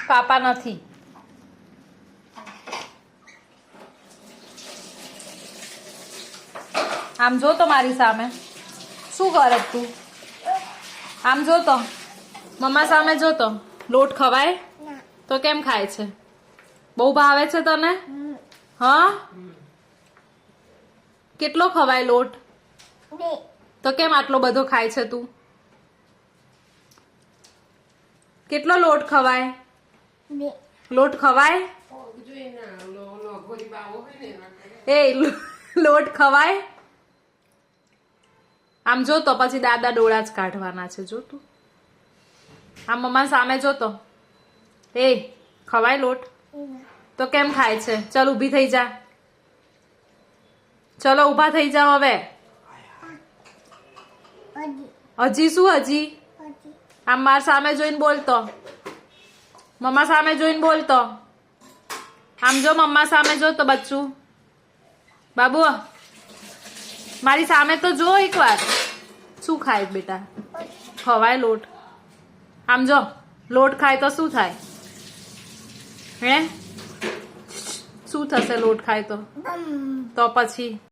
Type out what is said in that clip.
પાપા નથી. આમ જો તો મારી સામે શું કરે તું? આમ જો તો મમ્મા સામે જો તો. લોટ ખવાય તો કેમ ખાય છે? બહુ ભાવે છે તને? હા, કેટલો ખવાય લોટ? તો કેમ આટલો બધો ખાય છે તું? કેટલો લોટ ખવાય? લોટ ખવાય? એ લોટ ખવાય? આમ જો તો પછી દાદા ડોળા જ કાઢવાના છે. જો તું આમ મમ્મા સામે જો તો. એ ખવાય લોટ? તો કેમ ખાય છે? ચલ ઊભી થઈ જા. ચલો ઊભા થઈ જાઓ હવે. હજી શું હજી? આમ માર સામે જોઈને બોલતો. મમ્મા સામે જોઈને બોલતો. આમ જો મમ્મા સામે જો તો બચ્ચું. બાબુ મારી સામે તો જો એકવાર. શું ખાય બેટા? ખવાય લોટ? આમ જો લોટ ખાય તો શું થાય? હે શું થશે લોટ ખાય તો? તો પછી